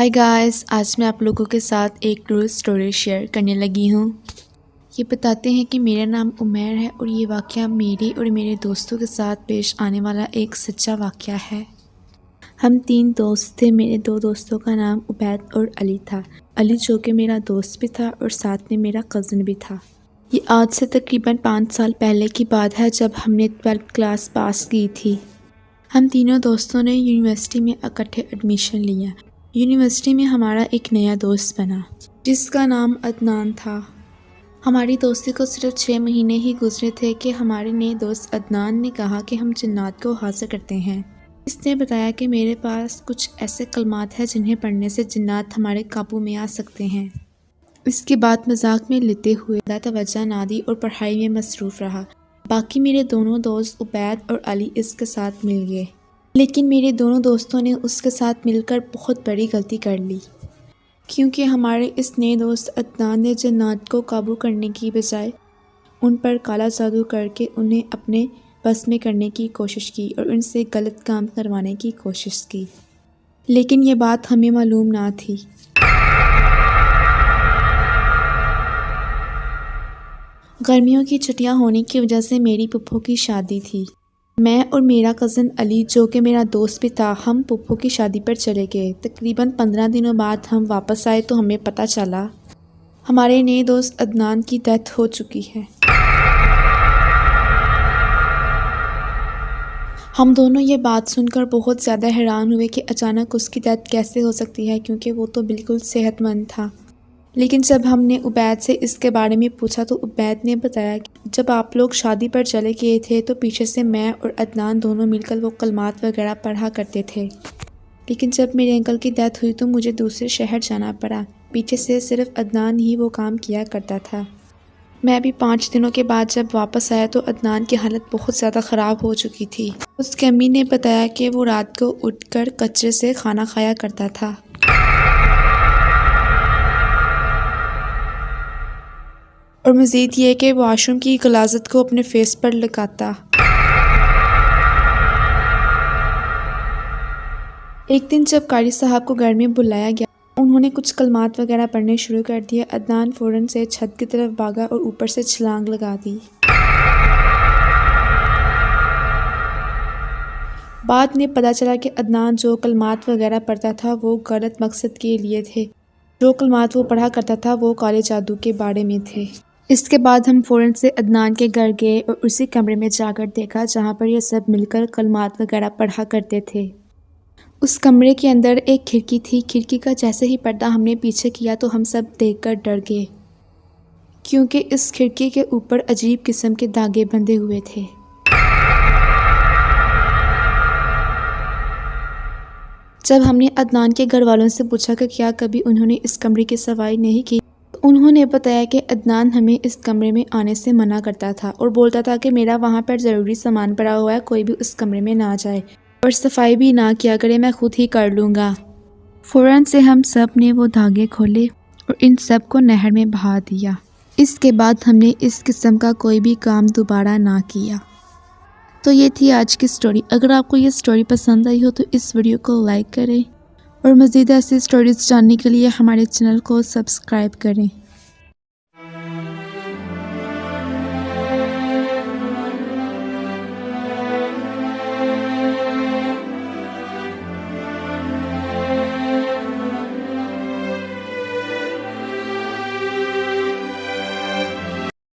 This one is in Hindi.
हाय गाइस, आज मैं आप लोगों के साथ एक ट्रू स्टोरी शेयर करने लगी हूँ। ये बताते हैं कि मेरा नाम उमैर है और ये वाक़या मेरे और मेरे दोस्तों के साथ पेश आने वाला एक सच्चा वाक़या है। हम 3 दोस्त थे। मेरे 2 दोस्तों का नाम उबैद और अली था। अली जो कि मेरा दोस्त भी था और साथ में मेरा कज़न भी था। ये आज से तकरीबन 5 साल पहले की बात है जब हमने 12th क्लास पास की थी। हम तीनों दोस्तों ने यूनिवर्सिटी में इकट्ठे एडमिशन लिया। यूनिवर्सिटी में हमारा एक नया दोस्त बना जिसका नाम अदनान था। हमारी दोस्ती को सिर्फ 6 महीने ही गुजरे थे कि हमारे नए दोस्त अदनान ने कहा कि हम जिन्नात को हासिल करते हैं। इसने बताया कि मेरे पास कुछ ऐसे कलमात हैं जिन्हें पढ़ने से जिन्नात हमारे काबू में आ सकते हैं। इसकी बात मजाक में लेते हुए ज़्यादा तवज्जो ना दी और पढ़ाई में मसरूफ़ रहा। बाकी मेरे दोनों दोस्त उबैद और अली इसके साथ मिल गए, लेकिन मेरे दोनों दोस्तों ने उसके साथ मिलकर बहुत बड़ी गलती कर ली, क्योंकि हमारे इस नए दोस्त अदनान ने जिन्नात को काबू करने की बजाय उन पर काला जादू करके उन्हें अपने बस में करने की कोशिश की और उनसे गलत काम करवाने की कोशिश की। लेकिन ये बात हमें मालूम ना थी। गर्मियों की छुट्टियां होने की वजह से मेरी पुप्पो की शादी थी। मैं और मेरा कज़न अली जो कि मेरा दोस्त भी था, हम पुप्पो की शादी पर चले गए। तकरीबन 15 दिनों बाद हम वापस आए तो हमें पता चला हमारे नए दोस्त अदनान की डेथ हो चुकी है। हम दोनों ये बात सुनकर बहुत ज़्यादा हैरान हुए कि अचानक उसकी डेथ कैसे हो सकती है, क्योंकि वो तो बिल्कुल सेहतमंद था। लेकिन जब हमने उबैद से इसके बारे में पूछा तो उबैद ने बताया कि जब आप लोग शादी पर चले गए थे तो पीछे से मैं और अदनान दोनों मिलकर वो कलमात वगैरह पढ़ा करते थे। लेकिन जब मेरे अंकल की डेथ हुई तो मुझे दूसरे शहर जाना पड़ा। पीछे से सिर्फ अदनान ही वो काम किया करता था। मैं भी 5 दिनों के बाद जब वापस आया तो अदनान की हालत बहुत ज़्यादा ख़राब हो चुकी थी। उसकी अम्मी ने बताया कि वो रात को उठकर कचरे से खाना खाया करता था। और मज़ीद ये कि वाशरूम की गलाज़त को अपने फेस पर लगाता। एक दिन जब कारी साहब को घर में बुलाया गया, उन्होंने कुछ कलमात वगैरह पढ़ने शुरू कर दिए। अदनान फ़ौरन से छत की तरफ भागा और ऊपर से छलांग लगा दी। बाद में पता चला कि अदनान जो कलमात वगैरह पढ़ता था वो गलत मकसद के लिए थे। जो कलमात वो पढ़ा करता था वो काले जादू के बारे में थे। इसके बाद हम फ़ौरन से अदनान के घर गए और उसी कमरे में जाकर देखा जहाँ पर ये सब मिलकर कलमात वगैरह पढ़ा करते थे। उस कमरे के अंदर एक खिड़की थी। खिड़की का जैसे ही पर्दा हमने पीछे किया तो हम सब देखकर डर गए, क्योंकि इस खिड़की के ऊपर अजीब किस्म के धागे बंधे हुए थे। जब हमने अदनान के घर वालों से पूछा कि क्या कभी उन्होंने इस कमरे की सफाई नहीं की, उन्होंने बताया कि अदनान हमें इस कमरे में आने से मना करता था और बोलता था कि मेरा वहाँ पर ज़रूरी सामान पड़ा हुआ है, कोई भी उस कमरे में ना जाए और सफाई भी ना किया करे, मैं खुद ही कर लूँगा। फ़ौरन से हम सब ने वो धागे खोले और इन सब को नहर में बहा दिया। इसके बाद हमने इस किस्म का कोई भी काम दोबारा ना किया। तो ये थी आज की स्टोरी। अगर आपको ये स्टोरी पसंद आई हो तो इस वीडियो को लाइक करें और मज़ीद ऐसी स्टोरीज़ जानने के लिए हमारे चैनल को सब्सक्राइब करें।